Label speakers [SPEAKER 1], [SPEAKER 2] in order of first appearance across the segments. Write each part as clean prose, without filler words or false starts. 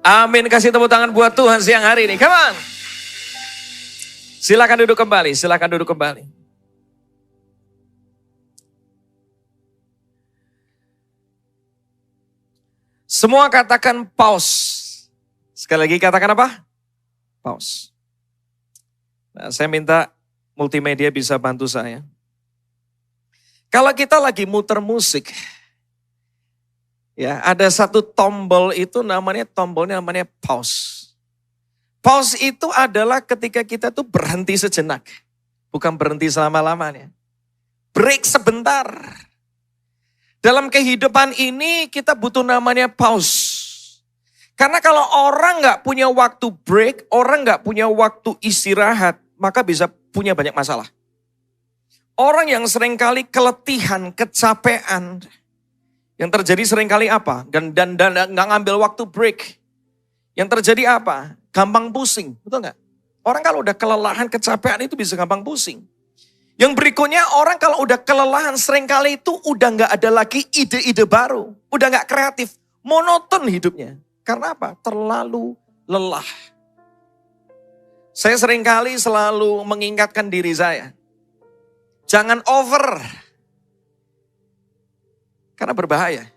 [SPEAKER 1] Amin. Kasih tepuk tangan buat Tuhan siang hari ini. Come on. Silakan duduk kembali, silakan duduk kembali. Semua katakan pause. Sekali lagi katakan apa? Pause. Nah, saya minta multimedia bisa bantu saya. Kalau kita lagi muter musik, ya ada satu tombol itu tombolnya namanya pause. Pause itu adalah ketika kita tuh berhenti sejenak. Bukan berhenti selama-lamanya. Break sebentar. Dalam kehidupan ini kita butuh namanya pause. Karena kalau orang gak punya waktu break, orang gak punya waktu istirahat, maka bisa punya banyak masalah. Orang yang seringkali keletihan, kecapean, yang terjadi seringkali apa? Dan gak ngambil waktu break. Yang terjadi apa? Gampang pusing, betul gak? Orang kalau udah kelelahan, kecapean itu bisa gampang pusing. Yang berikutnya orang kalau udah kelelahan seringkali itu udah gak ada lagi ide-ide baru. Udah gak kreatif, monoton hidupnya. Karena apa? Terlalu lelah. Saya seringkali selalu mengingatkan diri saya. Jangan over. Karena berbahaya.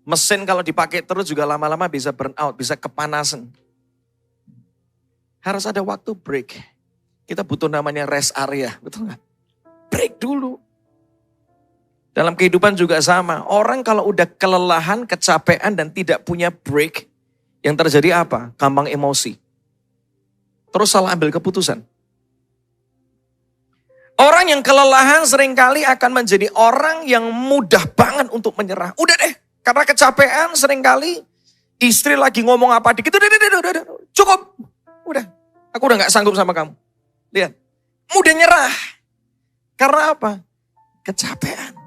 [SPEAKER 1] Mesin kalau dipakai terus juga lama-lama bisa burn out, bisa kepanasan. Harus ada waktu break. Kita butuh namanya rest area, betul nggak? Break dulu. Dalam kehidupan juga sama. Orang kalau udah kelelahan, kecapean dan tidak punya break, yang terjadi apa? Gampang emosi. Terus salah ambil keputusan. Orang yang kelelahan seringkali akan menjadi orang yang mudah banget untuk menyerah. Udah deh, karena kecapean seringkali istri lagi ngomong apa dikit, udah, cukup. Udah, aku udah gak sanggup sama kamu. Lihat, mudah nyerah. Karena apa? Kecapean.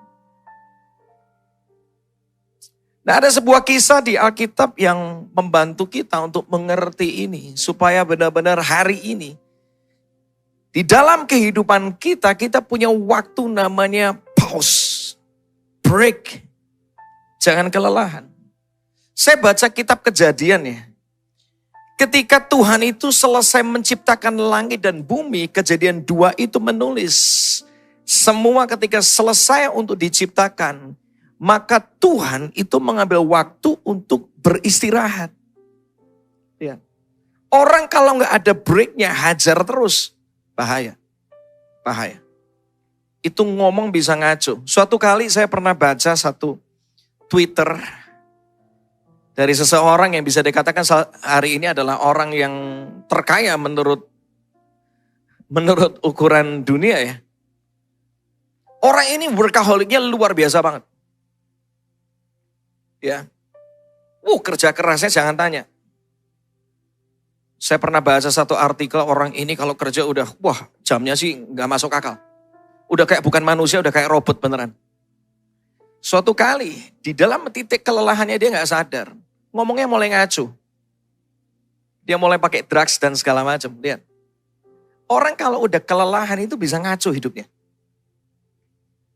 [SPEAKER 1] Nah, ada sebuah kisah di Alkitab yang membantu kita untuk mengerti ini. Supaya benar-benar hari ini, di dalam kehidupan kita, kita punya waktu namanya pause, break. Jangan kelelahan. Saya baca kitab Kejadian ya. Ketika Tuhan itu selesai menciptakan langit dan bumi, Kejadian 2 itu menulis. Semua ketika selesai untuk diciptakan, maka Tuhan itu mengambil waktu untuk beristirahat. Ya. Orang kalau nggak ada breaknya hajar terus, bahaya. Bahaya. Itu ngomong bisa ngaco. Suatu kali saya pernah baca satu Twitter dari seseorang yang bisa dikatakan hari ini adalah orang yang terkaya menurut ukuran dunia ya. Orang ini workaholicnya luar biasa banget. Ya, kerja kerasnya jangan tanya. Saya pernah baca satu artikel orang ini kalau kerja udah, jamnya sih gak masuk akal. Udah kayak bukan manusia, udah kayak robot beneran. Suatu kali di dalam titik kelelahannya dia gak sadar. Ngomongnya mulai ngaco. Dia mulai pakai drugs dan segala macam. Lihat. Orang kalau udah kelelahan itu bisa ngaco hidupnya.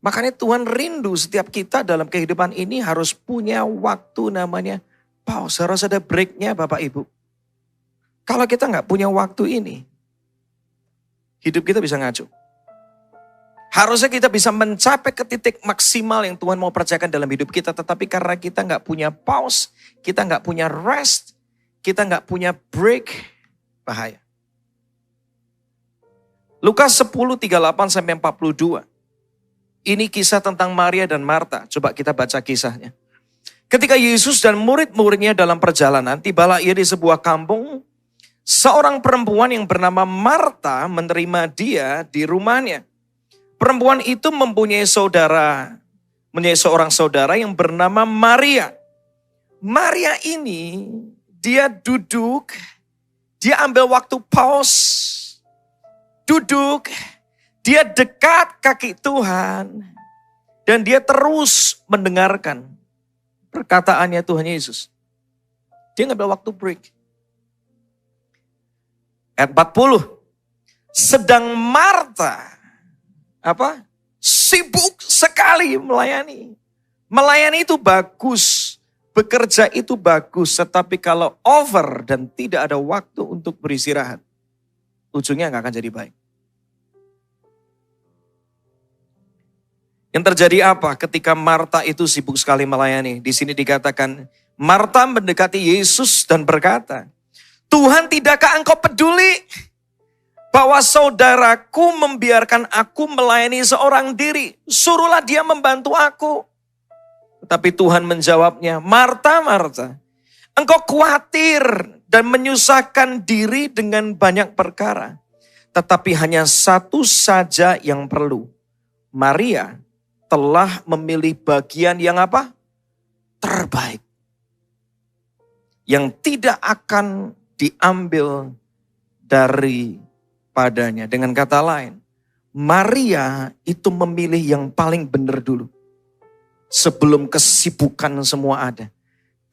[SPEAKER 1] Makanya Tuhan rindu setiap kita dalam kehidupan ini harus punya waktu namanya pause. Harus ada breaknya Bapak Ibu. Kalau kita nggak punya waktu ini, hidup kita bisa ngaco. Harusnya kita bisa mencapai ke titik maksimal yang Tuhan mau percayakan dalam hidup kita. Tetapi karena kita nggak punya pause, kita nggak punya rest, kita nggak punya break, bahaya. Lukas 10:38-42. Ini kisah tentang Maria dan Marta. Coba kita baca kisahnya. Ketika Yesus dan murid-muridnya dalam perjalanan, tibalah ia di sebuah kampung. Seorang perempuan yang bernama Marta menerima dia di rumahnya. Perempuan itu mempunyai seorang saudara yang bernama Maria. Maria ini, dia duduk, dia ambil waktu pause, duduk, dia dekat kaki Tuhan dan dia terus mendengarkan perkataannya Tuhan Yesus. Dia ngambil waktu break. Ayat 40. Sedang Marta sibuk sekali melayani. Melayani itu bagus. bekerja itu bagus, tetapi kalau over dan tidak ada waktu untuk beristirahat, ujungnya nggak akan jadi baik. Yang terjadi apa ketika Marta itu sibuk sekali melayani? Di sini dikatakan, Marta mendekati Yesus dan berkata, Tuhan, tidakkah engkau peduli bahwa saudaraku membiarkan aku melayani seorang diri? Suruhlah dia membantu aku. Tetapi Tuhan menjawabnya, Marta, Marta, engkau khawatir dan menyusahkan diri dengan banyak perkara. Tetapi hanya satu saja yang perlu. Maria telah memilih bagian yang apa? Terbaik. Yang tidak akan diambil daripadanya. Dengan kata lain, Maria itu memilih yang paling benar dulu. Sebelum kesibukan semua ada.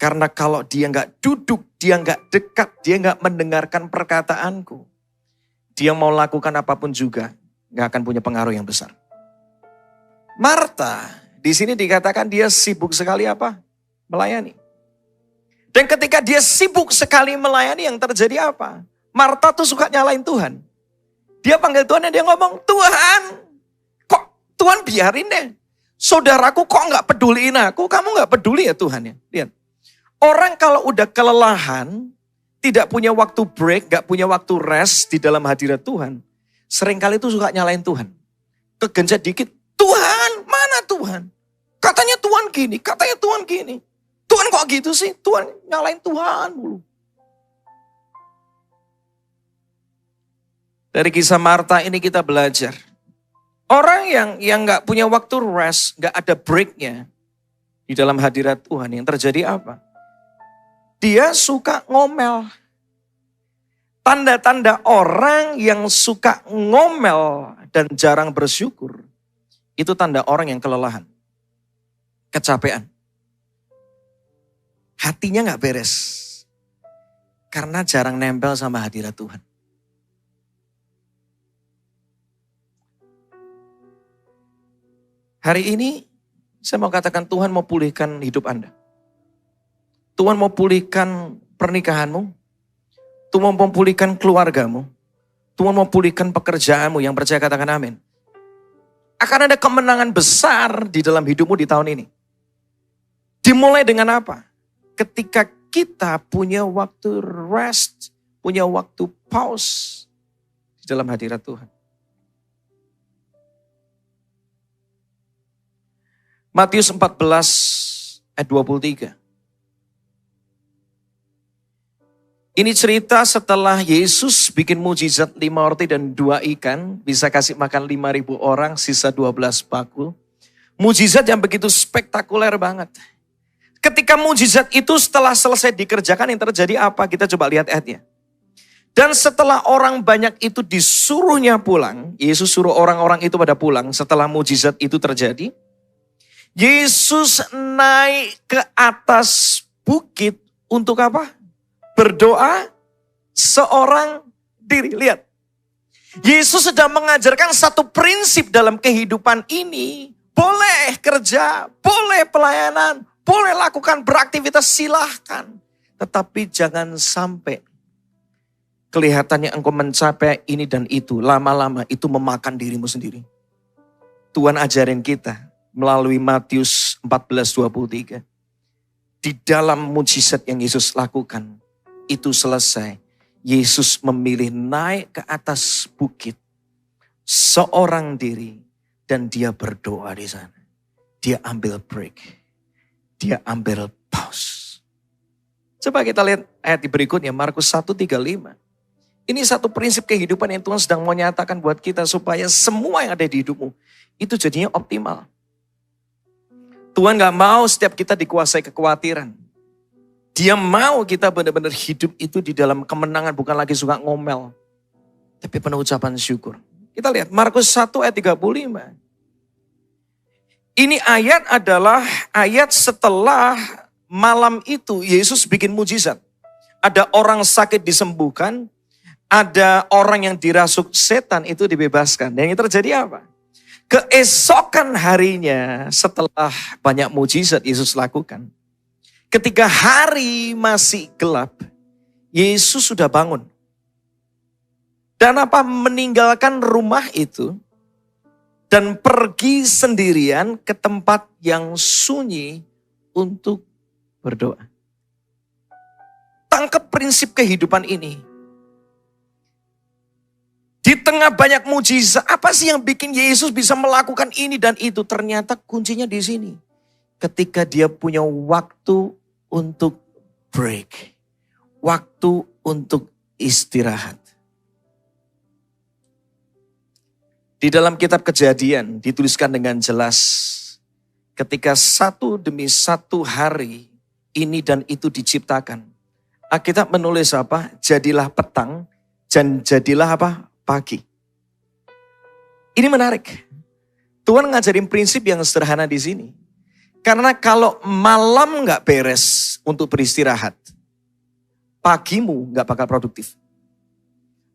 [SPEAKER 1] Karena kalau dia nggak duduk, dia nggak dekat, dia nggak mendengarkan perkataanku, dia mau lakukan apapun juga nggak akan punya pengaruh yang besar. Marta, di sini dikatakan dia sibuk sekali apa? Melayani. Dan ketika dia sibuk sekali melayani, yang terjadi apa? Marta tuh suka nyalain Tuhan. Dia panggil Tuhan dan dia ngomong, Tuhan, kok Tuhan biarin deh. Saudaraku kok nggak peduliin aku? Kamu nggak peduli ya Tuhan ya? Lihat, orang kalau udah kelelahan, tidak punya waktu break, nggak punya waktu rest di dalam hadirat Tuhan, seringkali tuh suka nyalain Tuhan. Kegenjat dikit, Tuhan, mana Tuhan? Katanya Tuhan gini, katanya Tuhan gini. Tuhan kok gitu sih? Tuhan nyalain Tuhan dulu. Dari kisah Marta ini kita belajar. Orang yang gak punya waktu rest, gak ada breaknya di dalam hadirat Tuhan, yang terjadi apa? Dia suka ngomel. Tanda-tanda orang yang suka ngomel dan jarang bersyukur, itu tanda orang yang kelelahan, kecapean. Hatinya gak beres, karena jarang nempel sama hadirat Tuhan. Hari ini saya mau katakan Tuhan mau pulihkan hidup Anda. Tuhan mau pulihkan pernikahanmu. Tuhan mau pulihkan keluargamu. Tuhan mau pulihkan pekerjaanmu. Yang percaya katakan amin. Akan ada kemenangan besar di dalam hidupmu di tahun ini. Dimulai dengan apa? Ketika kita punya waktu rest, punya waktu pause di dalam hadirat Tuhan. Matius 14 ayat 23. Ini cerita setelah Yesus bikin mujizat 5 roti dan 2 ikan. Bisa kasih makan 5.000 orang, sisa 12 bakul. Mujizat yang begitu spektakuler banget. Ketika mujizat itu setelah selesai dikerjakan, yang terjadi apa? Kita coba lihat ayatnya. Dan setelah orang banyak itu disuruhnya pulang. Yesus suruh orang-orang itu pada pulang setelah mujizat itu terjadi. Yesus naik ke atas bukit untuk apa? Berdoa seorang diri. Lihat. Yesus sedang mengajarkan satu prinsip dalam kehidupan ini. Boleh kerja, boleh pelayanan, boleh lakukan beraktivitas, silahkan. Tetapi jangan sampai kelihatannya engkau mencapai ini dan itu. Lama-lama itu memakan dirimu sendiri. Tuhan ajarin kita melalui Matius 14:23. Di dalam mujizat yang Yesus lakukan, itu selesai. Yesus memilih naik ke atas bukit seorang diri dan dia berdoa di sana. Dia ambil break. Dia ambil pause. Coba kita lihat ayat berikutnya, Markus 1:35. Ini satu prinsip kehidupan yang Tuhan sedang mau nyatakan buat kita supaya semua yang ada di hidupmu itu jadinya optimal. Tuhan gak mau setiap kita dikuasai kekhawatiran. Dia mau kita benar-benar hidup itu di dalam kemenangan, bukan lagi suka ngomel. Tapi penuh ucapan syukur. Kita lihat Markus 1 ayat 35. Ini ayat adalah ayat setelah malam itu Yesus bikin mujizat. Ada orang sakit disembuhkan, ada orang yang dirasuk setan itu dibebaskan. Dan yang terjadi apa? Keesokan harinya setelah banyak mujizat Yesus lakukan, Ketika hari masih gelap, Yesus sudah bangun. Dan meninggalkan rumah itu dan pergi sendirian ke tempat yang sunyi untuk berdoa. Tangkap prinsip kehidupan ini. Di tengah banyak mujizat, apa sih yang bikin Yesus bisa melakukan ini dan itu? Ternyata kuncinya di sini. Ketika dia punya waktu untuk break. Waktu untuk istirahat. Di dalam kitab Kejadian dituliskan dengan jelas, ketika satu demi satu hari ini dan itu diciptakan. Alkitab menulis apa? Jadilah petang dan jadilah apa? Pagi. Ini menarik. Tuhan ngajarin prinsip yang sederhana di sini. Karena kalau malam gak beres untuk beristirahat, pagimu gak bakal produktif.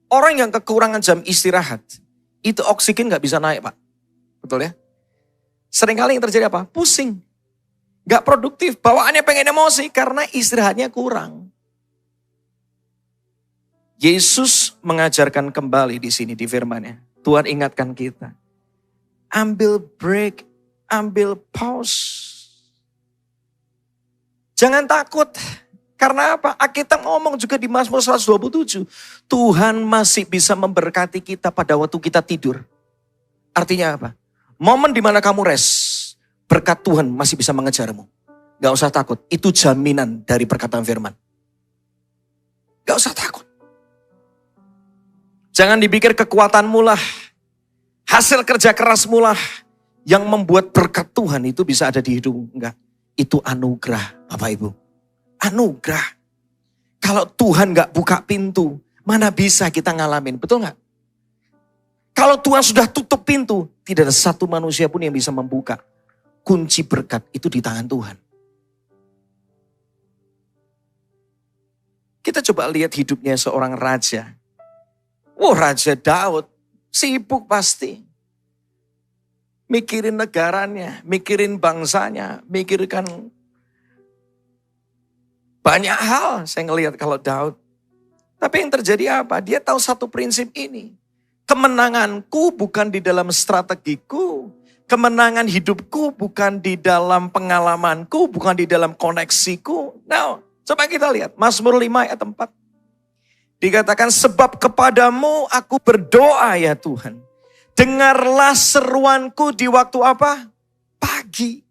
[SPEAKER 1] Orang yang kekurangan jam istirahat, itu oksigen gak bisa naik, Pak. Betul ya? Seringkali yang terjadi apa? Pusing. Gak produktif. Bawaannya pengen emosi karena istirahatnya kurang. Yesus mengajarkan kembali di sini di firman-Nya. Tuhan ingatkan kita. Ambil break, ambil pause. Jangan takut. Karena apa? Alkitab ngomong juga di Mazmur 127. Tuhan masih bisa memberkati kita pada waktu kita tidur. Artinya apa? Momen di mana kamu rest, berkat Tuhan masih bisa mengejarmu. Gak usah takut. Itu jaminan dari perkataan firman. Gak usah takut. Jangan dipikir kekuatanmu lah. Hasil kerja kerasmu lah. Yang membuat berkat Tuhan itu bisa ada di hidupmu. Enggak. Itu anugerah Bapak Ibu. Anugerah. Kalau Tuhan gak buka pintu, mana bisa kita ngalamin. Betul gak? Kalau Tuhan sudah tutup pintu, tidak ada satu manusia pun yang bisa membuka. Kunci berkat itu di tangan Tuhan. Kita coba lihat hidupnya seorang raja. Raja Daud sibuk pasti. Mikirin negaranya, mikirin bangsanya, mikirkan banyak hal saya ngelihat kalau Daud. Tapi yang terjadi apa? Dia tahu satu prinsip ini. Kemenanganku bukan di dalam strategiku. Kemenangan hidupku bukan di dalam pengalamanku, bukan di dalam koneksiku. Nah, coba kita lihat Mazmur 5 ayat 4. Dikatakan sebab kepadamu aku berdoa ya Tuhan. Dengarlah seruanku di waktu apa? Pagi.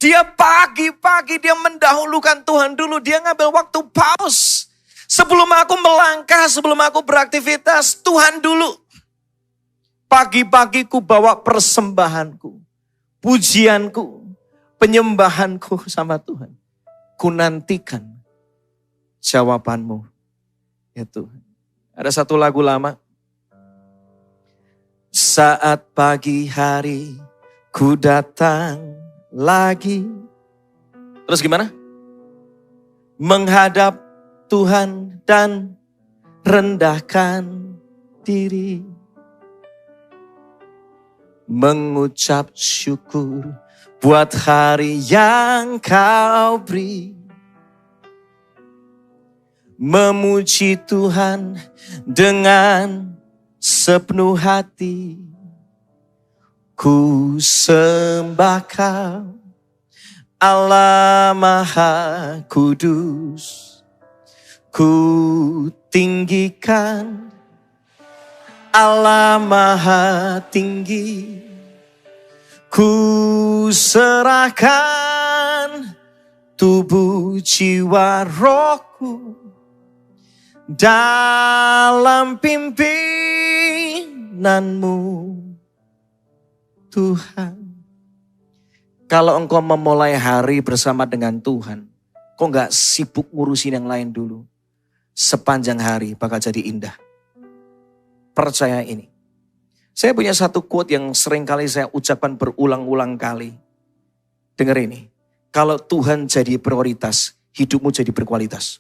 [SPEAKER 1] Dia pagi-pagi dia mendahulukan Tuhan dulu. Dia ngambil waktu pause. Sebelum aku melangkah, sebelum aku beraktivitas, Tuhan dulu. Pagi-pagi ku bawa persembahanku. Pujianku. Penyembahanku sama Tuhan. Ku nantikan jawabanmu. Ya Tuhan. Ada satu lagu lama. Saat pagi hari ku datang lagi. Terus gimana? Menghadap Tuhan dan rendahkan diri. Mengucap syukur buat hari yang kau beri. Memuji Tuhan dengan sepenuh hati. Ku sembah Kau, Allah Maha Kudus. Ku tinggikan Allah Maha Tinggi. Ku serahkan tubuh jiwa rohku dalam pimpinanmu Tuhan. Kalau engkau memulai hari bersama dengan Tuhan, kau gak sibuk ngurusin yang lain dulu. Sepanjang hari bakal jadi indah. Percaya ini. Saya punya satu quote yang sering kali saya ucapkan berulang-ulang kali. Dengar ini. Kalau Tuhan jadi prioritas, hidupmu jadi berkualitas.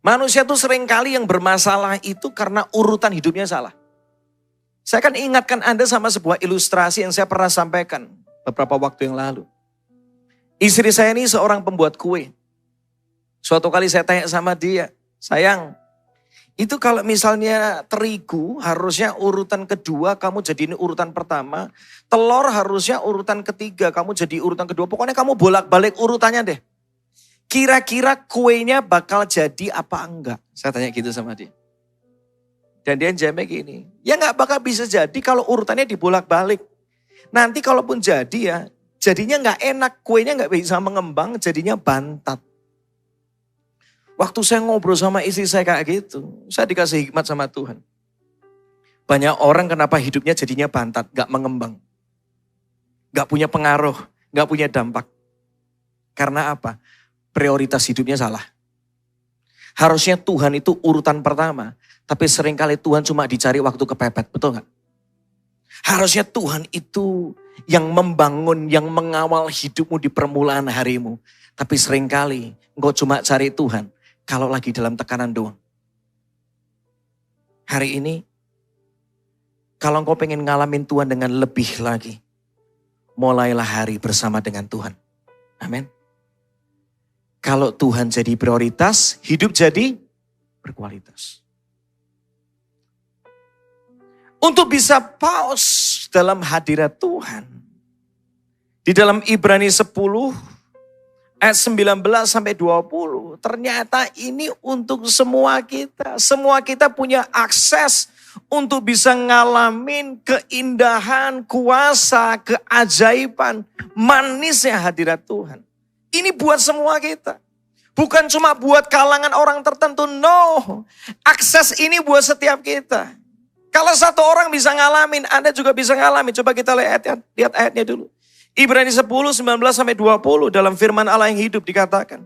[SPEAKER 1] Manusia itu seringkali yang bermasalah itu karena urutan hidupnya salah. Saya akan ingatkan Anda sama sebuah ilustrasi yang saya pernah sampaikan beberapa waktu yang lalu. Istri saya ini seorang pembuat kue. Suatu kali saya tanya sama dia, sayang, itu kalau misalnya terigu harusnya urutan kedua, kamu jadi ini urutan pertama. Telur harusnya urutan ketiga, kamu jadi urutan kedua. Pokoknya kamu bolak-balik urutannya deh. Kira-kira kuenya bakal jadi apa enggak? Saya tanya gitu sama dia. Dan dia jawabnya gini, ya enggak bakal bisa jadi kalau urutannya dibolak-balik. Nanti kalaupun jadi ya, jadinya enggak enak, kuenya enggak bisa mengembang, jadinya bantat. Waktu saya ngobrol sama istri saya kayak gitu, saya dikasih hikmat sama Tuhan. Banyak orang kenapa hidupnya jadinya bantat, gak mengembang. Gak punya pengaruh, gak punya dampak. Karena apa? Prioritas hidupnya salah. Harusnya Tuhan itu urutan pertama, tapi seringkali Tuhan cuma dicari waktu kepepet, betul gak? Harusnya Tuhan itu yang membangun, yang mengawal hidupmu di permulaan harimu. Tapi seringkali engkau cuma cari Tuhan kalau lagi dalam tekanan doang. Hari ini, kalau engkau pengen ngalamin Tuhan dengan lebih lagi, mulailah hari bersama dengan Tuhan. Amin. Kalau Tuhan jadi prioritas, hidup jadi berkualitas. Untuk bisa pause dalam hadirat Tuhan. Di dalam Ibrani 10, ayat 19 sampai 20. Ternyata ini untuk semua kita. Semua kita punya akses untuk bisa ngalamin keindahan, kuasa, keajaiban, manisnya hadirat Tuhan. Ini buat semua kita. Bukan cuma buat kalangan orang tertentu, no. Akses ini buat setiap kita. Kalau satu orang bisa ngalamin, Anda juga bisa ngalamin. Coba kita lihat ayatnya dulu. Ibrani 10, 19 sampai 20 dalam firman Allah yang hidup dikatakan.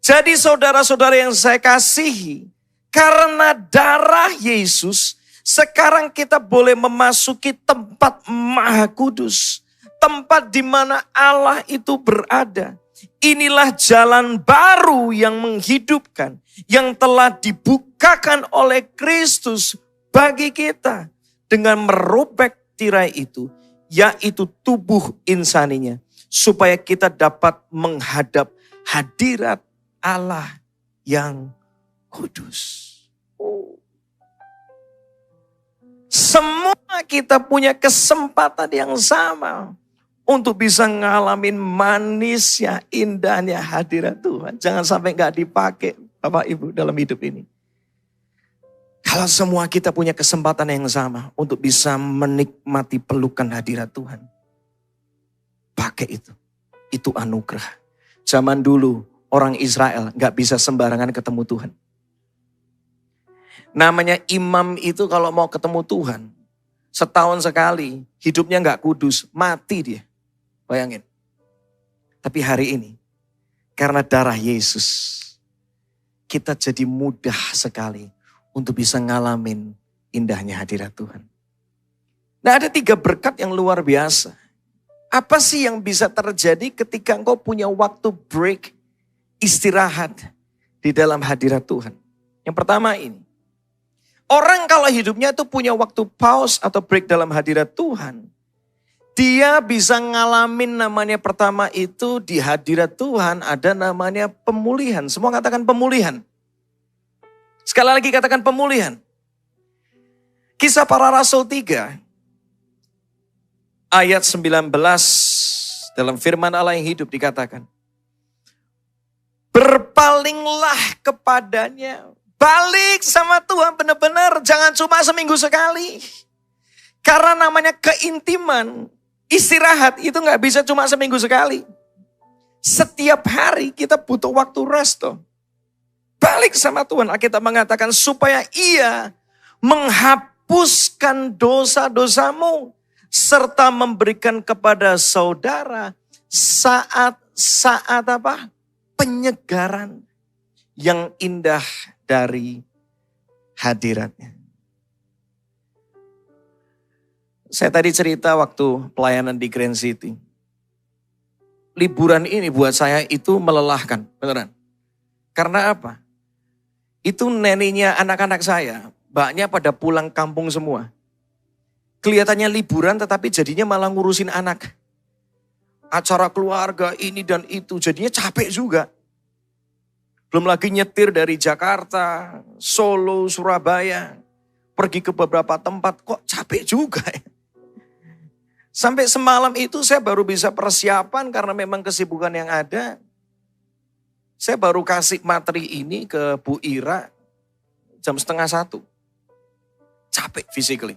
[SPEAKER 1] Jadi saudara-saudara yang saya kasihi, karena darah Yesus, sekarang kita boleh memasuki tempat Maha Kudus. Tempat di mana Allah itu berada. Inilah jalan baru yang menghidupkan, yang telah dibukakan oleh Kristus bagi kita. Dengan merobek tirai itu, yaitu tubuh insaninya, supaya kita dapat menghadap hadirat Allah yang kudus. Semua kita punya kesempatan yang sama untuk bisa ngalamin manisnya, indahnya hadirat Tuhan. Jangan sampai gak dipakai Bapak Ibu dalam hidup ini. Kalau semua kita punya kesempatan yang sama untuk bisa menikmati pelukan hadirat Tuhan. Pakai itu. Itu anugerah. Zaman dulu orang Israel gak bisa sembarangan ketemu Tuhan. Namanya imam itu kalau mau ketemu Tuhan, setahun sekali hidupnya gak kudus, mati dia. Bayangin. Tapi hari ini, karena darah Yesus, kita jadi mudah sekali untuk bisa ngalamin indahnya hadirat Tuhan. Nah, ada 3 berkat yang luar biasa. Apa sih yang bisa terjadi ketika engkau punya waktu break, istirahat di dalam hadirat Tuhan? Yang pertama ini, orang kalau hidupnya itu punya waktu pause atau break dalam hadirat Tuhan, dia bisa ngalamin namanya pertama itu di hadirat Tuhan ada namanya pemulihan. Semua katakan pemulihan. Sekali lagi katakan pemulihan. Kisah Para Rasul 3 ayat 19 dalam firman Allah yang hidup dikatakan. Berpalinglah kepadanya. Balik sama Tuhan benar-benar, jangan cuma seminggu sekali. Karena namanya keintiman, istirahat itu gak bisa cuma seminggu sekali. Setiap hari kita butuh waktu rest toh. Balik sama Tuhan. Alkitab mengatakan supaya ia menghapuskan dosa-dosamu. Serta memberikan kepada saudara saat apa? Penyegaran yang indah dari hadiratnya. Saya tadi cerita waktu pelayanan di Grand City. Liburan ini buat saya itu melelahkan, beneran. Karena apa? Itu neneknya anak-anak saya, mbaknya pada pulang kampung semua. Kelihatannya liburan tetapi jadinya malah ngurusin anak. acara keluarga ini dan itu, jadinya capek juga. Belum lagi nyetir dari Jakarta, Solo, Surabaya, pergi ke beberapa tempat, kok capek juga ya. Sampai semalam itu saya baru bisa persiapan karena memang kesibukan yang ada. Saya baru kasih materi ini ke Bu Ira jam 12:30. Capek physically.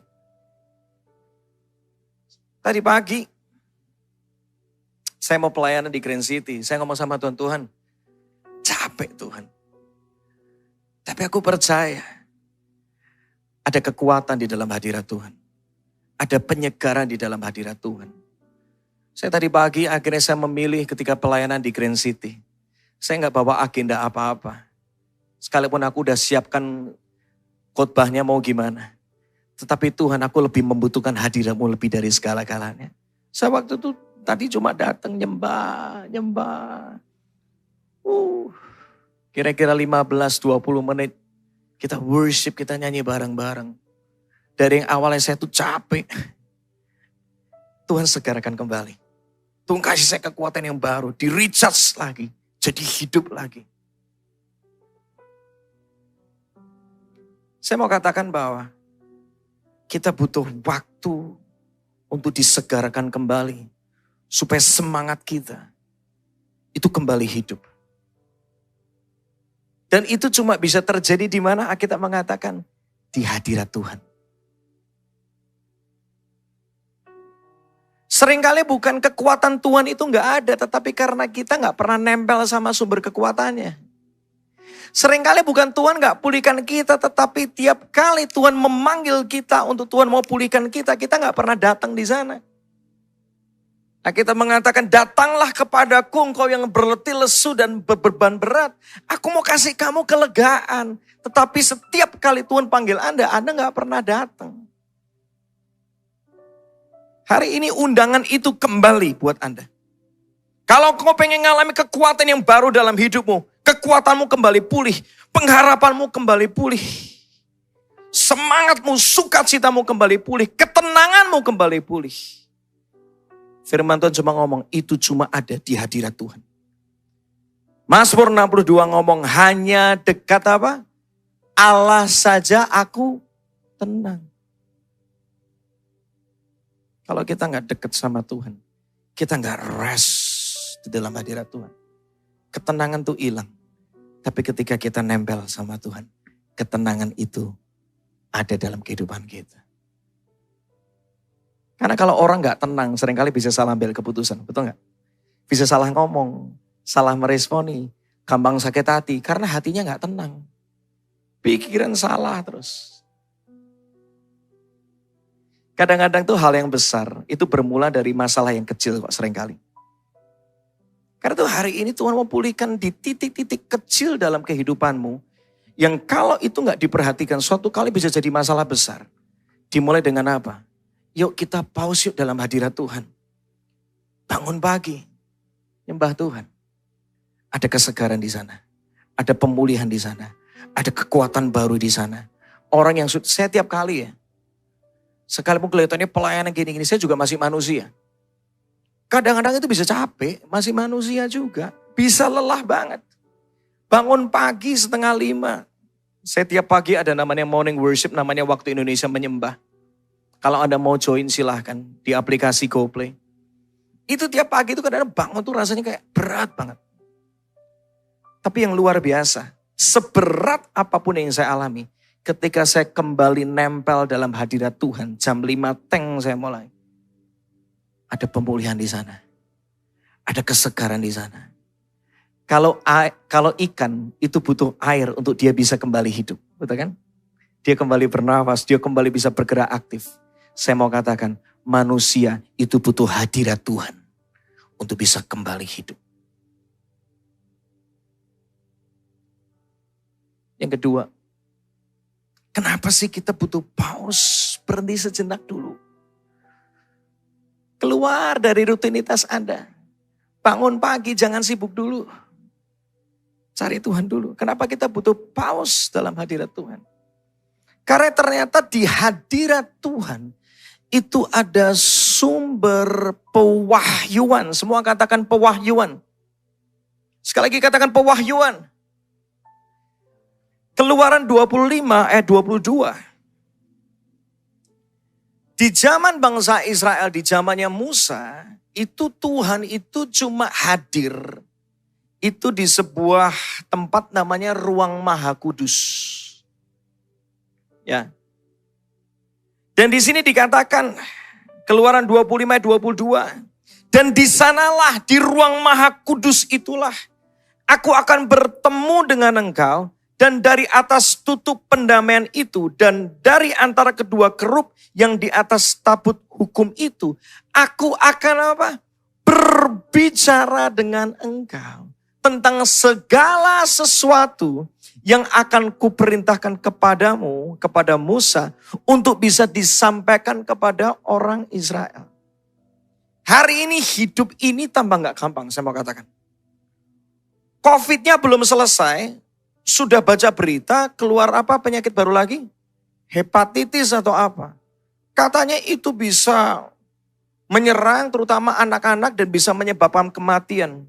[SPEAKER 1] Tadi pagi, saya mau pelayanan di Grand City. Saya ngomong sama Tuhan, Tuhan, capek Tuhan. Tapi aku percaya, ada kekuatan di dalam hadirat Tuhan. Ada penyegaran di dalam hadirat Tuhan. Saya tadi pagi akhirnya saya memilih ketika pelayanan di Grand City. Saya nggak bawa agenda apa-apa. Sekalipun aku udah siapkan khotbahnya mau gimana. Tetapi Tuhan, aku lebih membutuhkan hadirat-Mu lebih dari segala-galanya. Saya waktu itu tadi cuma datang nyembah. Kira-kira 15-20 menit kita worship, kita nyanyi bareng-bareng. Dari yang awalnya saya tuh capek. Tuhan segarkan kembali. Tuhan kasih saya kekuatan yang baru. Di-recharge lagi. Jadi hidup lagi. Saya mau katakan bahwa kita butuh waktu untuk disegarkan kembali. Supaya semangat kita itu kembali hidup. Dan itu cuma bisa terjadi di mana Alkitab mengatakan di hadirat Tuhan. Seringkali bukan kekuatan Tuhan itu nggak ada, tetapi karena kita nggak pernah nempel sama sumber kekuatannya. Seringkali bukan Tuhan nggak pulihkan kita, tetapi tiap kali Tuhan memanggil kita untuk Tuhan mau pulihkan kita nggak pernah datang di sana. Nah, kita mengatakan, datanglah kepadaku engkau yang berletih lesu dan beban berat. Aku mau kasih kamu kelegaan. Tetapi setiap kali Tuhan panggil Anda nggak pernah datang. Hari ini undangan itu kembali buat Anda. Kalau kau pengen ngalami kekuatan yang baru dalam hidupmu, kekuatanmu kembali pulih, pengharapanmu kembali pulih, semangatmu, sukacitamu kembali pulih, ketenanganmu kembali pulih. Firman Tuhan cuma ngomong, itu cuma ada di hadirat Tuhan. Mazmur 62 ngomong, hanya dekat apa? Allah saja aku tenang. Kalau kita gak dekat sama Tuhan, kita gak rest di dalam hadirat Tuhan. Ketenangan tuh hilang. Tapi ketika kita nempel sama Tuhan, ketenangan itu ada dalam kehidupan kita. Karena kalau orang gak tenang, seringkali bisa salah ambil keputusan, betul gak? Bisa salah ngomong, salah meresponi, gampang sakit hati, karena hatinya gak tenang. Pikiran salah terus. Kadang-kadang tuh hal yang besar, itu bermula dari masalah yang kecil kok seringkali. Karena tuh hari ini Tuhan mau pulihkan di titik-titik kecil dalam kehidupanmu, yang kalau itu gak diperhatikan, suatu kali bisa jadi masalah besar. Dimulai dengan apa? Yuk kita pause yuk dalam hadirat Tuhan. Bangun pagi, nyembah Tuhan. Ada kesegaran di sana. Ada pemulihan di sana. Ada kekuatan baru di sana. Orang yang saya tiap kali ya. Sekalipun kelihatannya pelayanan gini-gini, saya juga masih manusia. Kadang-kadang itu bisa capek, masih manusia juga. Bisa lelah banget. Bangun pagi 4:30. Saya tiap pagi ada namanya morning worship, namanya waktu Indonesia menyembah. Kalau Anda mau join silahkan di aplikasi GoPlay. Itu tiap pagi itu kadang-kadang bangun tuh rasanya kayak berat banget. Tapi yang luar biasa, seberat apapun yang saya alami, ketika saya kembali nempel dalam hadirat Tuhan, jam 5 saya mulai. Ada pemulihan di sana. Ada kesegaran di sana. Kalau ikan itu butuh air untuk dia bisa kembali hidup. Betul kan? Dia kembali bernafas, dia kembali bisa bergerak aktif. Saya mau katakan, manusia itu butuh hadirat Tuhan untuk bisa kembali hidup. Yang kedua, kenapa sih kita butuh pause, berhenti sejenak dulu. Keluar dari rutinitas Anda. Bangun pagi, jangan sibuk dulu. Cari Tuhan dulu. Kenapa kita butuh pause dalam hadirat Tuhan? Karena ternyata di hadirat Tuhan itu ada sumber pewahyuan. Semua katakan pewahyuan. Sekali lagi katakan pewahyuan. Keluaran 25 ayat 22. Di zaman bangsa Israel, di zamannya Musa, itu Tuhan itu cuma hadir. Itu di sebuah tempat namanya ruang maha kudus. Ya. Dan di sini dikatakan Keluaran 25 ayat 22. Dan di sanalah di ruang maha kudus itulah aku akan bertemu dengan engkau. Dan dari atas tutup pendamaian itu dan dari antara kedua kerub yang di atas tabut hukum itu, aku akan apa? Berbicara dengan engkau tentang segala sesuatu yang akan kuperintahkan kepadamu, kepada Musa, untuk bisa disampaikan kepada orang Israel. Hari ini hidup ini tambah gak gampang, saya mau katakan. COVID-nya belum selesai, sudah baca berita, keluar apa penyakit baru lagi? Hepatitis atau apa. Katanya itu bisa menyerang terutama anak-anak dan bisa menyebabkan kematian.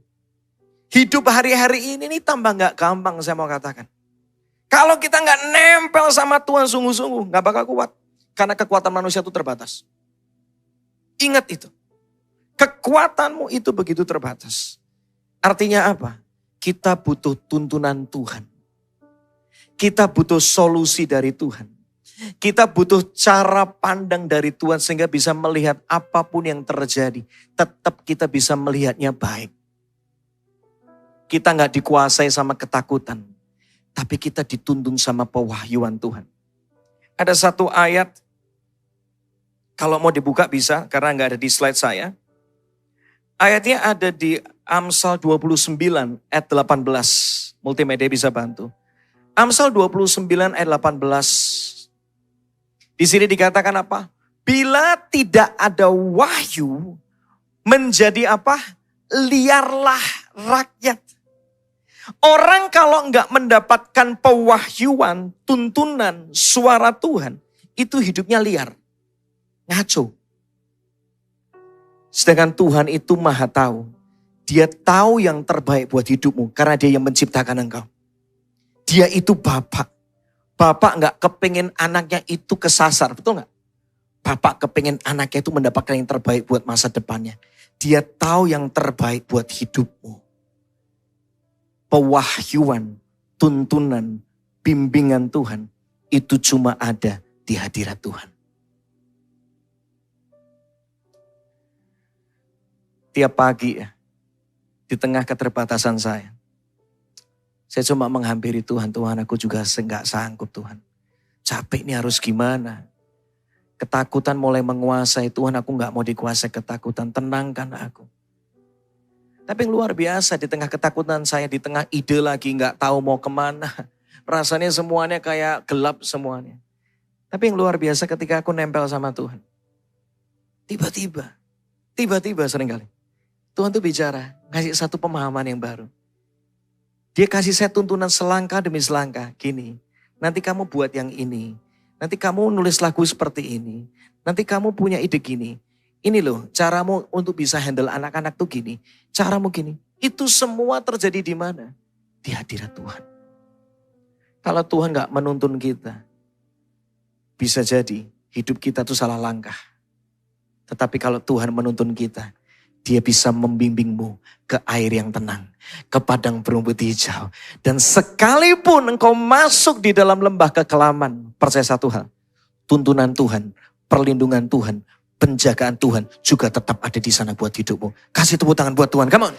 [SPEAKER 1] Hidup hari-hari ini tambah gak gampang, saya mau katakan. Kalau kita gak nempel sama Tuhan sungguh-sungguh, gak bakal kuat. Karena kekuatan manusia itu terbatas. Ingat itu. Kekuatanmu itu begitu terbatas. Artinya apa? Kita butuh tuntunan Tuhan. Kita butuh solusi dari Tuhan. Kita butuh cara pandang dari Tuhan sehingga bisa melihat apapun yang terjadi. Tetap kita bisa melihatnya baik. Kita gak dikuasai sama ketakutan. Tapi kita dituntun sama pewahyuan Tuhan. Ada satu ayat. Kalau mau dibuka bisa karena gak ada di slide saya. Ayatnya ada di Amsal 29 ayat 18. Multimedia bisa bantu. Amsal 29 ayat 18. Di sini dikatakan apa? Bila tidak ada wahyu, menjadi apa? Liarlah rakyat. Orang kalau enggak mendapatkan pewahyuan, tuntunan, suara Tuhan, itu hidupnya liar. Ngaco. Sedangkan Tuhan itu maha tahu. Dia tahu yang terbaik buat hidupmu karena dia yang menciptakan engkau. Dia itu Bapak. Bapak gak kepingin anaknya itu kesasar, betul gak? Bapak kepingin anaknya itu mendapatkan yang terbaik buat masa depannya. Dia tahu yang terbaik buat hidupmu. Pewahyuan, tuntunan, bimbingan Tuhan itu cuma ada di hadirat Tuhan. Tiap pagi ya, di tengah keterbatasan saya cuma menghampiri Tuhan. Tuhan, aku juga enggak sanggup Tuhan. Capek nih harus gimana. Ketakutan mulai menguasai. Tuhan, aku enggak mau dikuasai ketakutan. Tenangkan aku. Tapi yang luar biasa di tengah ketakutan saya, di tengah ide lagi enggak tahu mau kemana. Rasanya semuanya kayak gelap semuanya. Tapi yang luar biasa ketika aku nempel sama Tuhan. Tiba-tiba seringkali. Tuhan tuh bicara, ngasih satu pemahaman yang baru. Dia kasih saya tuntunan selangkah demi selangkah. Gini, nanti kamu buat yang ini. Nanti kamu nulis lagu seperti ini. Nanti kamu punya ide gini. Ini loh, caramu untuk bisa handle anak-anak tuh gini. Caramu gini. Itu semua terjadi di mana? Di hadirat Tuhan. Kalau Tuhan gak menuntun kita, bisa jadi hidup kita tuh salah langkah. Tetapi kalau Tuhan menuntun kita, Dia bisa membimbingmu ke air yang tenang, ke padang berumput hijau. Dan sekalipun engkau masuk di dalam lembah kekelaman, percaya satu hal, tuntunan Tuhan, perlindungan Tuhan, penjagaan Tuhan juga tetap ada di sana buat hidupmu. Kasih tepuk tangan buat Tuhan, come on.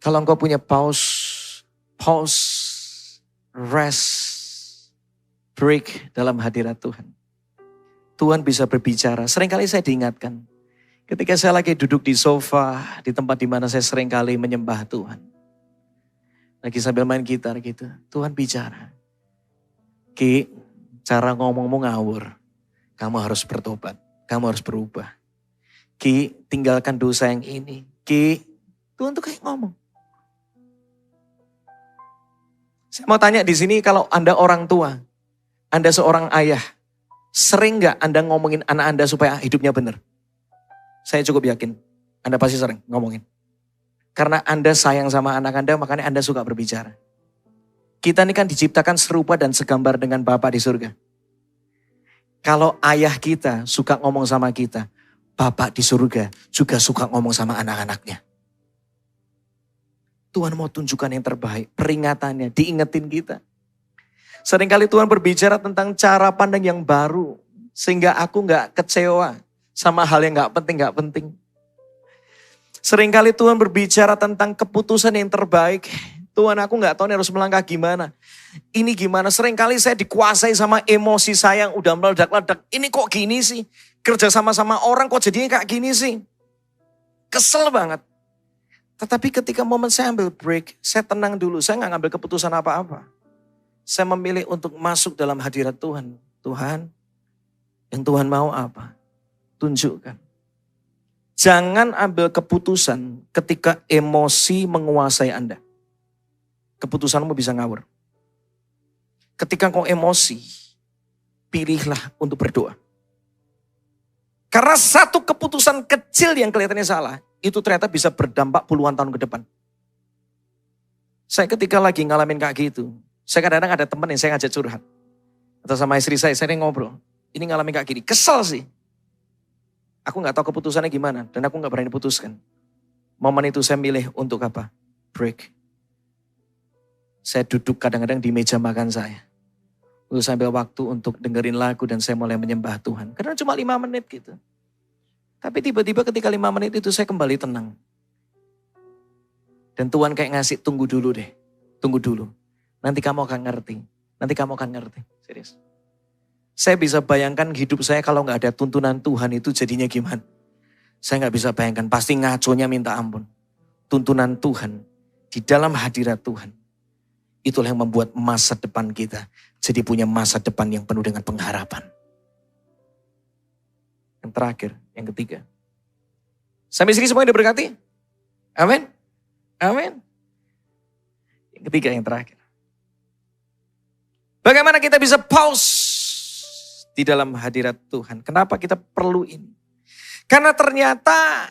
[SPEAKER 1] Kalau engkau punya pause, rest, break dalam hadirat Tuhan. Tuhan bisa berbicara. Seringkali saya diingatkan. Ketika saya lagi duduk di sofa, di tempat di mana saya seringkali menyembah Tuhan. Lagi sambil main gitar gitu. Tuhan bicara. Ki, cara ngomongmu ngawur. Kamu harus bertobat. Kamu harus berubah. Ki, tinggalkan dosa yang ini. Ki, Tuhan tuh kayak ngomong. Saya mau tanya di sini, kalau Anda orang tua, Anda seorang ayah, sering gak Anda ngomongin anak Anda supaya hidupnya benar? Saya cukup yakin, Anda pasti sering ngomongin. Karena Anda sayang sama anak Anda, makanya Anda suka berbicara. Kita ini kan diciptakan serupa dan segambar dengan Bapa di surga. Kalau ayah kita suka ngomong sama kita, Bapa di surga juga suka ngomong sama anak-anaknya. Tuhan mau tunjukkan yang terbaik, peringatannya, diingetin kita. Seringkali Tuhan berbicara tentang cara pandang yang baru, sehingga aku gak kecewa sama hal yang gak penting. Seringkali Tuhan berbicara tentang keputusan yang terbaik. Tuhan, aku gak tahu nih harus melangkah gimana. Ini gimana, seringkali saya dikuasai sama emosi saya yang udah meledak-ledak. Ini kok gini sih, kerja sama-sama orang kok jadinya kayak gini sih. Kesel banget. Tetapi ketika momen saya ambil break, saya tenang dulu. Saya gak ngambil keputusan apa-apa. Saya memilih untuk masuk dalam hadirat Tuhan. Tuhan, yang Tuhan mau apa? Tunjukkan. Jangan ambil keputusan ketika emosi menguasai Anda. Keputusanmu bisa ngawur. Ketika kau emosi, pilihlah untuk berdoa. Karena satu keputusan kecil yang kelihatannya salah, itu ternyata bisa berdampak puluhan tahun ke depan. Saya ketika lagi ngalamin kayak gitu, saya kadang-kadang ada teman yang saya ngajak curhat. Atau sama istri saya ngobrol. Ini ngalamin kayak gini, kesel sih. Aku gak tahu keputusannya gimana, dan aku gak berani putuskan. Momen itu saya milih untuk apa? Break. Saya duduk kadang-kadang di meja makan saya. Lalu saya ambil waktu untuk dengerin lagu dan saya mulai menyembah Tuhan. Karena cuma 5 menit gitu. Tapi tiba-tiba ketika 5 menit itu saya kembali tenang. Dan Tuhan kayak ngasih, tunggu dulu deh. Tunggu dulu. Nanti kamu akan ngerti. Nanti kamu akan ngerti. Serius. Saya bisa bayangkan hidup saya kalau gak ada tuntunan Tuhan itu jadinya gimana. Saya gak bisa bayangkan. Pasti ngaconya minta ampun. Tuntunan Tuhan di dalam hadirat Tuhan. Itulah yang membuat masa depan kita jadi punya masa depan yang penuh dengan pengharapan. Yang terakhir, yang ketiga. Sampai sini semuanya diberkati? Amin. Amin. Yang ketiga, yang terakhir. Bagaimana kita bisa pause di dalam hadirat Tuhan? Kenapa kita perlu ini? Karena ternyata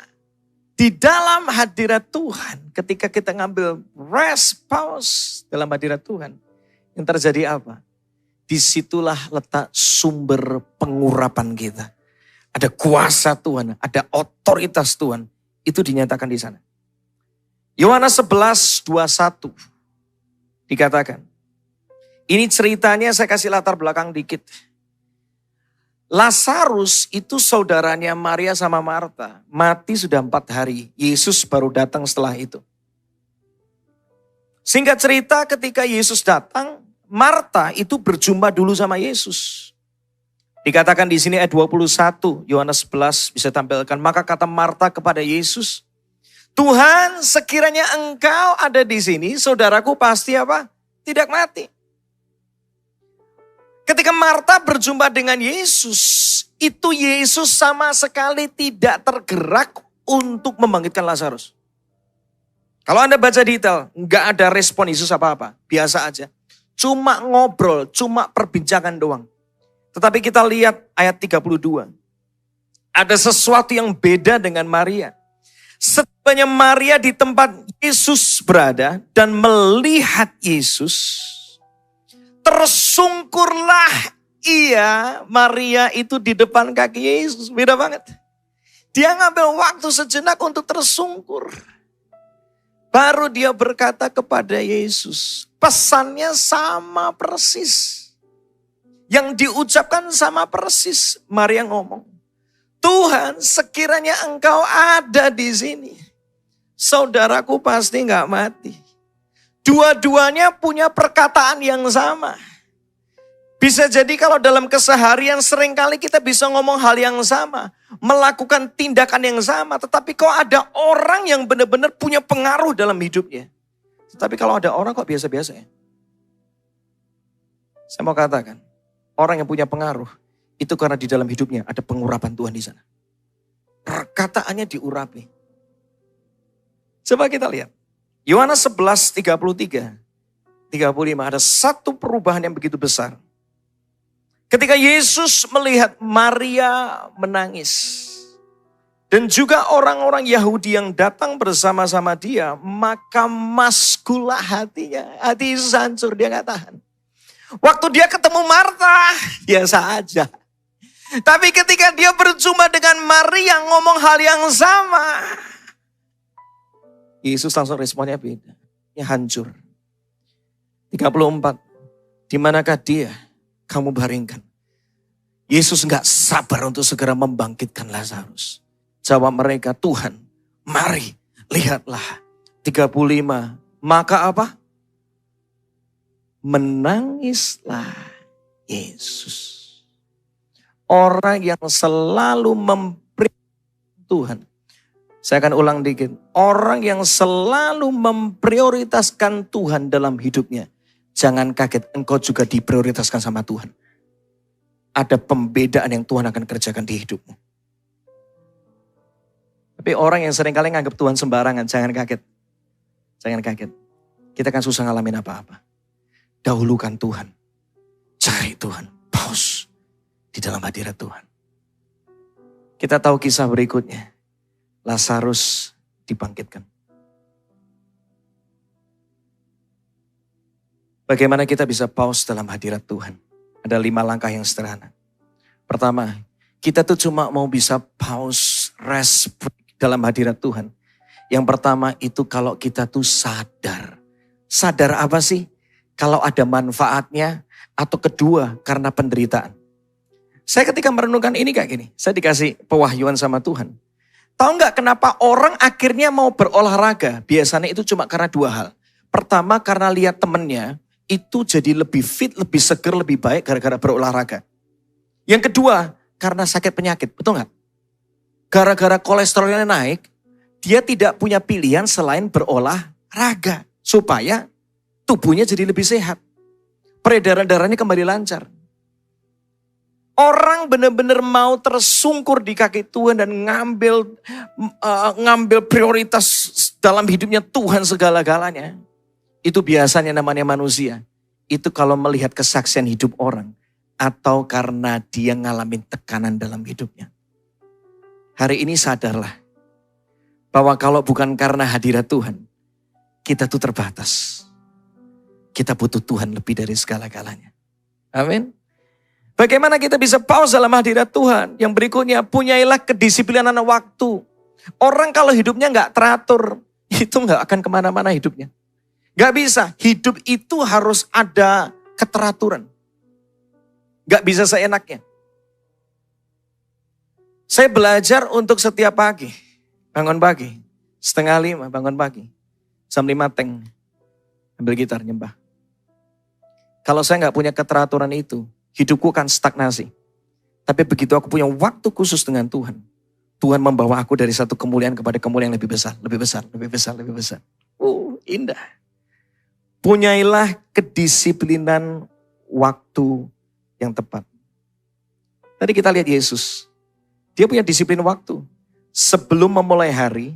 [SPEAKER 1] di dalam hadirat Tuhan, ketika kita ngambil rest, pause dalam hadirat Tuhan, yang terjadi apa? Disitulah letak sumber pengurapan kita. Ada kuasa Tuhan, ada otoritas Tuhan. Itu dinyatakan di sana. Yohanes 11:21 dikatakan. Ini ceritanya saya kasih latar belakang dikit. Lazarus itu saudaranya Maria sama Marta. Mati sudah 4 hari. Yesus baru datang setelah itu. Singkat cerita ketika Yesus datang, Marta itu berjumpa dulu sama Yesus. Dikatakan di sini ayat 21, Yohanes 11 bisa tampilkan. Maka kata Marta kepada Yesus, Tuhan, sekiranya engkau ada di sini, saudaraku pasti apa? Tidak mati. Ketika Marta berjumpa dengan Yesus, itu Yesus sama sekali tidak tergerak untuk membangkitkan Lazarus. Kalau Anda baca detail, nggak ada respon Yesus apa-apa, biasa aja. Cuma ngobrol, cuma perbincangan doang. Tetapi kita lihat ayat 32. Ada sesuatu yang beda dengan Maria. Setibanya Maria di tempat Yesus berada dan melihat Yesus, tersungkurlah ia, Maria itu di depan kaki Yesus. Beda banget. Dia ngambil waktu sejenak untuk tersungkur. Baru dia berkata kepada Yesus. Pesannya sama persis. Yang diucapkan sama persis. Maria ngomong, Tuhan, sekiranya engkau ada di sini, saudaraku pasti gak mati. Dua-duanya punya perkataan yang sama. Bisa jadi kalau dalam keseharian seringkali kita bisa ngomong hal yang sama. Melakukan tindakan yang sama. Tetapi kok ada orang yang benar-benar punya pengaruh dalam hidupnya. Tetapi kalau ada orang kok biasa-biasa ya. Saya mau katakan, orang yang punya pengaruh, itu karena di dalam hidupnya ada pengurapan Tuhan di sana. Perkataannya diurapi. Coba kita lihat. Yohanes 11:33. 35, ada satu perubahan yang begitu besar. Ketika Yesus melihat Maria menangis. Dan juga orang-orang Yahudi yang datang bersama-sama dia, maka maskulah hatinya. Hati Yesus hancur, dia gak tahan. Waktu dia ketemu Marta, biasa aja. Tapi ketika dia berjumpa dengan Maria ngomong hal yang sama. Yesus langsung responnya beda. Ya hancur. 34. Di manakah dia? Kamu baringkan. Yesus gak sabar untuk segera membangkitkan Lazarus. Jawab mereka, Tuhan, mari lihatlah. 35. Maka apa? Menangislah Yesus. Orang yang selalu memberi Tuhan. Saya akan ulang dikit. Orang yang selalu memprioritaskan Tuhan dalam hidupnya. Jangan kaget, engkau juga diprioritaskan sama Tuhan. Ada pembedaan yang Tuhan akan kerjakan di hidupmu. Tapi orang yang seringkali nganggap Tuhan sembarangan, jangan kaget. Jangan kaget. Kita kan susah ngalamin apa-apa. Dahulukan Tuhan. Cari Tuhan. Pause di dalam hadirat Tuhan. Kita tahu kisah berikutnya. Lazarus dibangkitkan. Bagaimana kita bisa pause dalam hadirat Tuhan? Ada 5 langkah yang sederhana. Pertama, kita tuh cuma mau bisa pause, rest, dalam hadirat Tuhan. Yang pertama itu kalau kita tuh sadar. Sadar apa sih? Kalau ada manfaatnya. Atau kedua karena penderitaan. Saya ketika merenungkan ini kayak gini. Saya dikasih pewahyuan sama Tuhan. Tahu nggak kenapa orang akhirnya mau berolahraga? Biasanya itu cuma karena 2 hal. Pertama karena lihat temennya itu jadi lebih fit, lebih seger, lebih baik gara-gara berolahraga. Yang kedua karena sakit penyakit. Betul nggak? Gara-gara kolesterolnya naik, dia tidak punya pilihan selain berolahraga. Supaya tubuhnya jadi lebih sehat. Peredaran darahnya kembali lancar. Orang benar-benar mau tersungkur di kaki Tuhan dan ngambil prioritas dalam hidupnya Tuhan segala-galanya. Itu biasanya namanya manusia. Itu kalau melihat kesaksian hidup orang. Atau karena dia ngalamin tekanan dalam hidupnya. Hari ini sadarlah. Bahwa kalau bukan karena hadirat Tuhan. Kita tuh terbatas. Kita butuh Tuhan lebih dari segala-galanya. Amin. Bagaimana kita bisa pause dalam hadirat Tuhan? Yang berikutnya, punyailah kedisiplinan waktu. Orang kalau hidupnya gak teratur, itu gak akan kemana-mana hidupnya. Gak bisa, hidup itu harus ada keteraturan. Gak bisa seenaknya. Saya belajar untuk setiap pagi, bangun pagi, 4:30 bangun pagi, jam 5 teng, ambil gitar nyembah. Kalau saya gak punya keteraturan itu, hidupku kan stagnasi. Tapi begitu aku punya waktu khusus dengan Tuhan, Tuhan membawa aku dari satu kemuliaan kepada kemuliaan yang lebih besar, lebih besar, lebih besar, lebih besar. Indah. Punyailah kedisiplinan waktu yang tepat. Tadi kita lihat Yesus. Dia punya disiplin waktu. Sebelum memulai hari,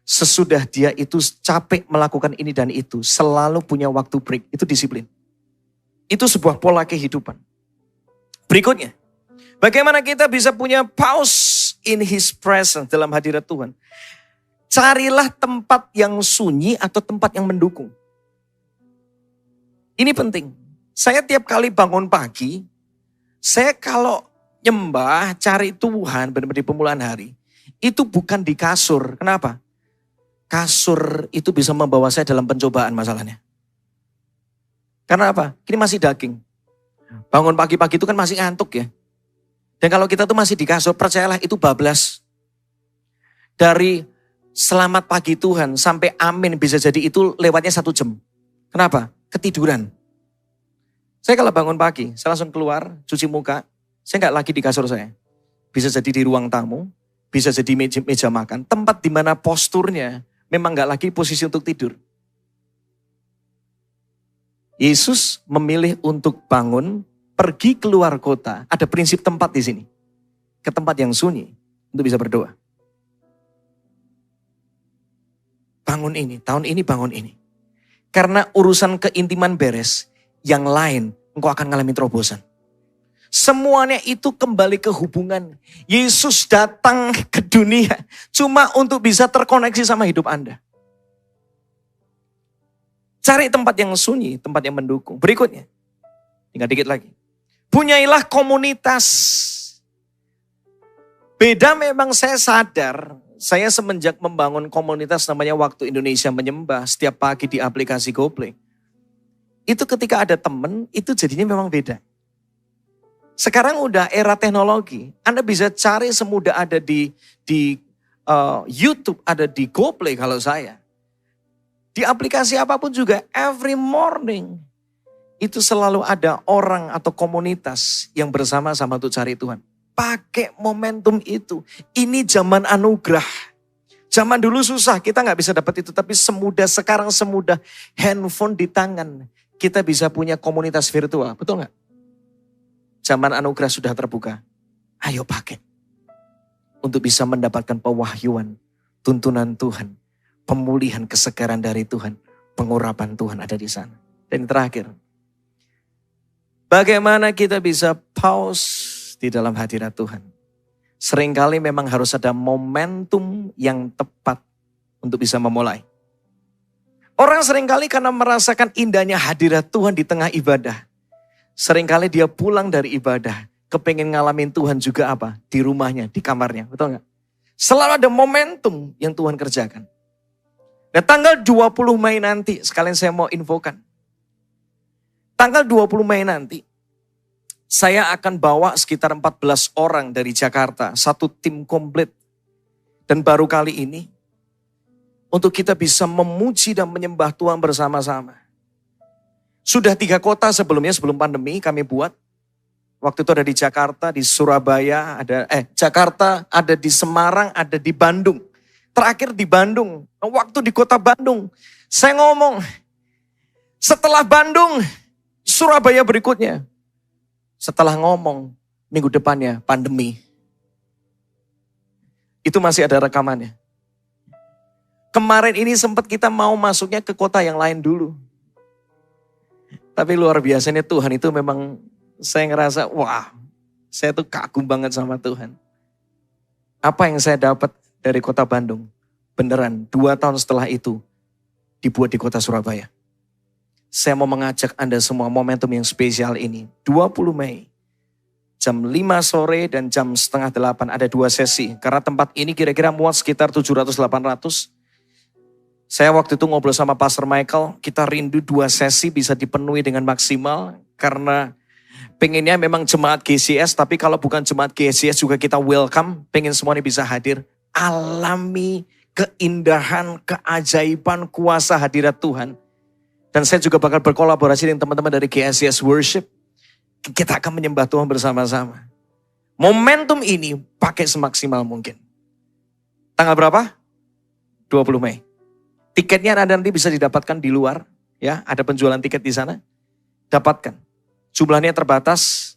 [SPEAKER 1] sesudah dia itu capek melakukan ini dan itu, selalu punya waktu break. Itu disiplin. Itu sebuah pola kehidupan. Berikutnya, bagaimana kita bisa punya pause in His presence dalam hadirat Tuhan. Carilah tempat yang sunyi atau tempat yang mendukung. Ini penting. Saya tiap kali bangun pagi, saya kalau nyembah, cari Tuhan benar-benar di pemulaan hari, itu bukan di kasur. Kenapa? Kasur itu bisa membawa saya dalam pencobaan masalahnya. Karena apa? Ini masih daging. Bangun pagi-pagi itu kan masih ngantuk ya. Dan kalau kita tuh masih di kasur, percayalah itu bablas. Dari selamat pagi Tuhan sampai amin bisa jadi itu lewatnya 1 jam. Kenapa? Ketiduran. Saya kalau bangun pagi, saya langsung keluar, cuci muka. Saya nggak lagi di kasur saya. Bisa jadi di ruang tamu, bisa jadi meja makan. Tempat di mana posturnya memang nggak lagi posisi untuk tidur. Yesus memilih untuk bangun, pergi keluar kota. Ada prinsip tempat di sini. Ke tempat yang sunyi untuk bisa berdoa. Bangun ini, tahun ini bangun ini. Karena urusan keintiman beres, yang lain engkau akan ngalamin terobosan. Semuanya itu kembali ke hubungan. Yesus datang ke dunia cuma untuk bisa terkoneksi sama hidup Anda. Cari tempat yang sunyi, tempat yang mendukung. Berikutnya, tinggal dikit lagi. Punyailah komunitas. Beda memang saya sadar, saya semenjak membangun komunitas namanya Waktu Indonesia Menyembah setiap pagi di aplikasi GoPlay. Itu ketika ada temen, itu jadinya memang beda. Sekarang udah era teknologi, Anda bisa cari semudah ada di YouTube, ada di GoPlay kalau saya. Di aplikasi apapun juga, every morning itu selalu ada orang atau komunitas yang bersama-sama untuk cari Tuhan. Pakai momentum itu. Ini zaman anugerah. Zaman dulu susah, kita gak bisa dapat itu. Tapi semudah sekarang, semudah handphone di tangan, kita bisa punya komunitas virtual. Betul gak? Zaman anugerah sudah terbuka. Ayo pakai. Untuk bisa mendapatkan pewahyuan, tuntunan Tuhan, pemulihan kesegaran dari Tuhan, pengurapan Tuhan ada di sana. Dan terakhir, bagaimana kita bisa pause di dalam hadirat Tuhan? Seringkali memang harus ada momentum yang tepat untuk bisa memulai. Orang seringkali karena merasakan indahnya hadirat Tuhan di tengah ibadah. Seringkali dia pulang dari ibadah, kepengen ngalamin Tuhan juga apa? Di rumahnya, di kamarnya, betul gak? Selalu ada momentum yang Tuhan kerjakan. Nah tanggal 20 Mei nanti, sekalian saya mau infokan. Tanggal 20 Mei nanti, saya akan bawa sekitar 14 orang dari Jakarta, satu tim komplit. Dan baru kali ini, untuk kita bisa memuji dan menyembah Tuhan bersama-sama. Sudah 3 kota sebelumnya, sebelum pandemi kami buat. Waktu itu ada di Jakarta, di Surabaya, Jakarta, ada di Semarang, ada di Bandung. Terakhir di Bandung, waktu di kota Bandung, saya ngomong, setelah Bandung, Surabaya berikutnya. Setelah ngomong, minggu depannya pandemi. Itu masih ada rekamannya. Kemarin ini sempat kita mau masuknya ke kota yang lain dulu. Tapi luar biasanya Tuhan itu memang, saya ngerasa, wah, saya tuh kagum banget sama Tuhan. Apa yang saya dapat dari kota Bandung, beneran 2 tahun setelah itu dibuat di kota Surabaya. Saya mau mengajak Anda semua momentum yang spesial ini. 20 Mei, jam 5 sore dan jam setengah 8 ada 2 sesi. Karena tempat ini kira-kira muat sekitar 700-800. Saya waktu itu ngobrol sama Pastor Michael, kita rindu 2 sesi bisa dipenuhi dengan maksimal. Karena pengennya memang jemaat GCS, tapi kalau bukan jemaat GCS juga kita welcome. Pengen semuanya bisa hadir. Alami keindahan, keajaiban, kuasa hadirat Tuhan. Dan saya juga bakal berkolaborasi dengan teman-teman dari GCS Worship. Kita akan menyembah Tuhan bersama-sama. Momentum ini pakai semaksimal mungkin. Tanggal berapa? 20 Mei. Tiketnya nanti bisa didapatkan di luar. Ya, ada penjualan tiket di sana. Dapatkan. Jumlahnya terbatas.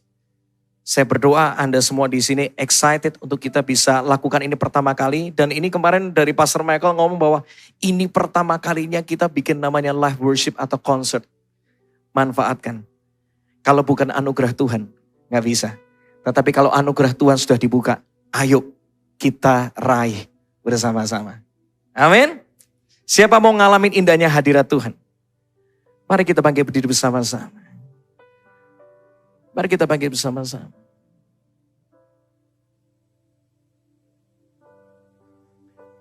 [SPEAKER 1] Saya berdoa Anda semua di sini excited untuk kita bisa lakukan ini pertama kali. Dan ini kemarin dari Pastor Michael ngomong bahwa ini pertama kalinya kita bikin namanya live worship atau concert. Manfaatkan. Kalau bukan anugerah Tuhan, gak bisa. Tetapi kalau anugerah Tuhan sudah dibuka, ayo kita raih bersama-sama. Amin. Siapa mau ngalamin indahnya hadirat Tuhan? Mari kita bangkit berdiri bersama-sama. Mari kita bangkit bersama-sama.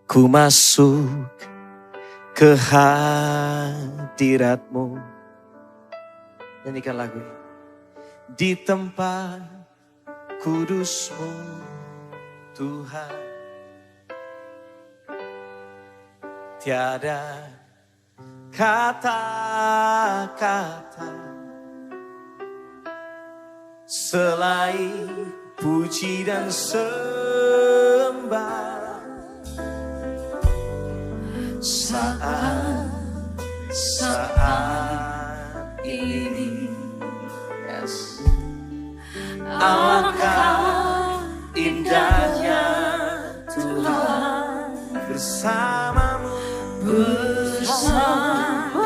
[SPEAKER 1] Ku masuk ke hadirat-Mu. Nyanyikan lagu ini. Di tempat kudus-Mu, Tuhan. Tiada kata-kata selain puji dan sembah. Saat ini, yes. Alangkah indahnya Tuhan bersamamu, bersamamu.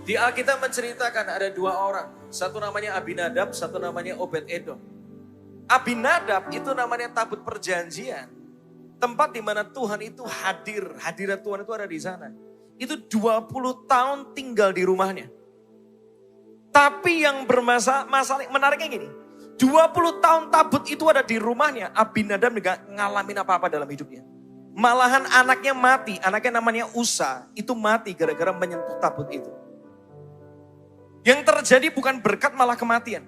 [SPEAKER 1] Di Alkitab menceritakan ada dua orang. Satu namanya Abinadab, satu namanya Obed-Edom. Abinadab itu namanya tabut perjanjian. Tempat di mana Tuhan itu hadir. Hadirat Tuhan itu ada di sana. Itu 20 tahun tinggal di rumahnya. Tapi yang masalah menariknya gini. 20 tahun tabut itu ada di rumahnya. Abinadab gak ngalamin apa-apa dalam hidupnya. Malahan anaknya mati. Anaknya namanya Usa. Itu mati gara-gara menyentuh tabut itu. Yang terjadi bukan berkat malah kematian.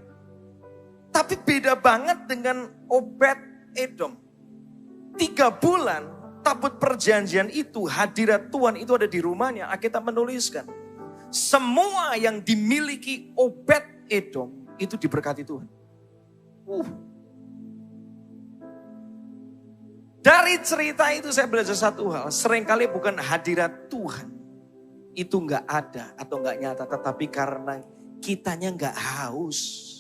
[SPEAKER 1] Tapi beda banget dengan Obed-Edom. 3 bulan tabut perjanjian itu, hadirat Tuhan itu ada di rumahnya. Alkitab menuliskan. Semua yang dimiliki Obed-Edom itu diberkati Tuhan. Dari cerita itu saya belajar satu hal. Seringkali bukan hadirat Tuhan itu nggak ada atau nggak nyata, tetapi karena kitanya nggak haus.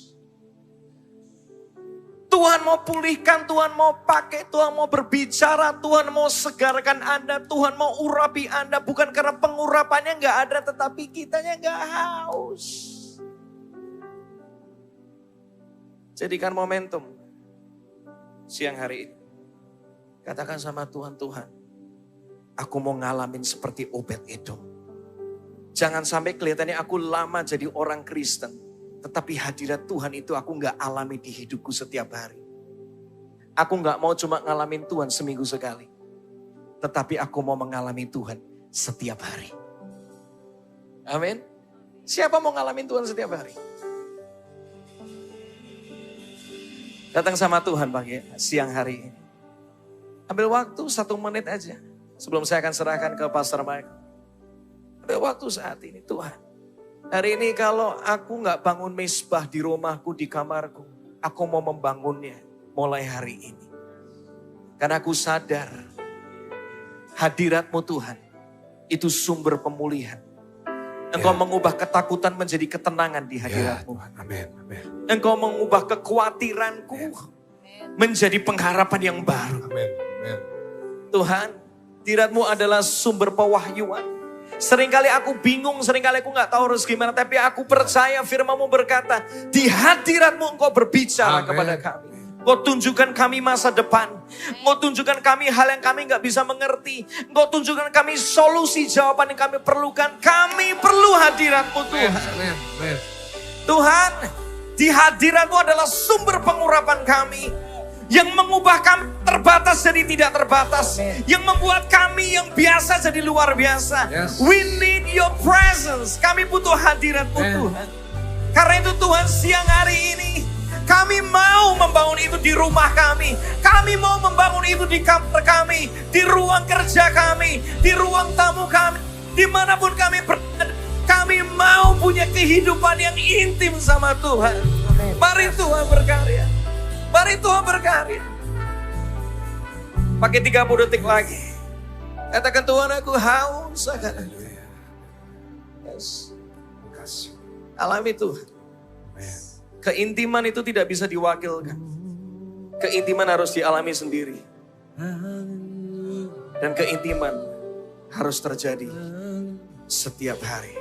[SPEAKER 1] Tuhan mau pulihkan, Tuhan mau pakai, Tuhan mau berbicara, Tuhan mau segarkan Anda, Tuhan mau urapi Anda. Bukan karena pengurapannya nggak ada, tetapi kitanya nggak haus. Jadikan momentum siang hari ini. Katakan sama Tuhan, Tuhan, aku mau ngalamin seperti Obed-Edom. Jangan sampai kelihatannya aku lama jadi orang Kristen. Tetapi hadirat Tuhan itu aku gak alami di hidupku setiap hari. Aku gak mau cuma ngalamin Tuhan seminggu sekali. Tetapi aku mau mengalami Tuhan setiap hari. Amin. Siapa mau ngalamin Tuhan setiap hari? Datang sama Tuhan pagi siang hari ini. Ambil waktu 1 menit aja. Sebelum saya akan serahkan ke Pastor Mike. Ada waktu saat ini Tuhan. Hari ini kalau aku gak bangun mesbah di rumahku, di kamarku. Aku mau membangunnya mulai hari ini. Karena aku sadar hadirat-Mu Tuhan. Itu sumber pemulihan. Engkau mengubah ketakutan menjadi ketenangan di hadirat-Mu. Engkau mengubah kekhawatiranku menjadi pengharapan yang baru. Tuhan, hadirat-Mu adalah sumber pewahyuan. Seringkali aku bingung, seringkali aku gak tahu harus gimana. Tapi aku percaya firman-Mu berkata, di hadirat-Mu Engkau berbicara kepada kami. Engkau tunjukkan kami masa depan. Engkau tunjukkan kami hal yang kami gak bisa mengerti. Engkau tunjukkan kami solusi jawaban yang kami perlukan. Kami perlu hadirat-Mu Tuhan. Tuhan, di hadirat-Mu adalah sumber pengurapan kami. Yang mengubah kami terbatas jadi tidak terbatas. Yang membuat kami yang biasa jadi luar biasa. We need your presence. Kami butuh hadirat-Mu Tuhan. Karena itu Tuhan siang hari ini kami mau membangun itu di rumah kami. Kami mau membangun itu di kamar kami. Di ruang kerja kami. Di ruang tamu kami. Dimanapun kami berada. Kami mau punya kehidupan yang intim sama Tuhan. Mari Tuhan berkarya. Mari Tuhan berkarya. Pakai 30 detik lagi. Katakan Tuhan, aku haus akan. Yes. Alami Tuhan. Keintiman itu tidak bisa diwakilkan. Keintiman harus dialami sendiri. Dan keintiman harus terjadi setiap hari.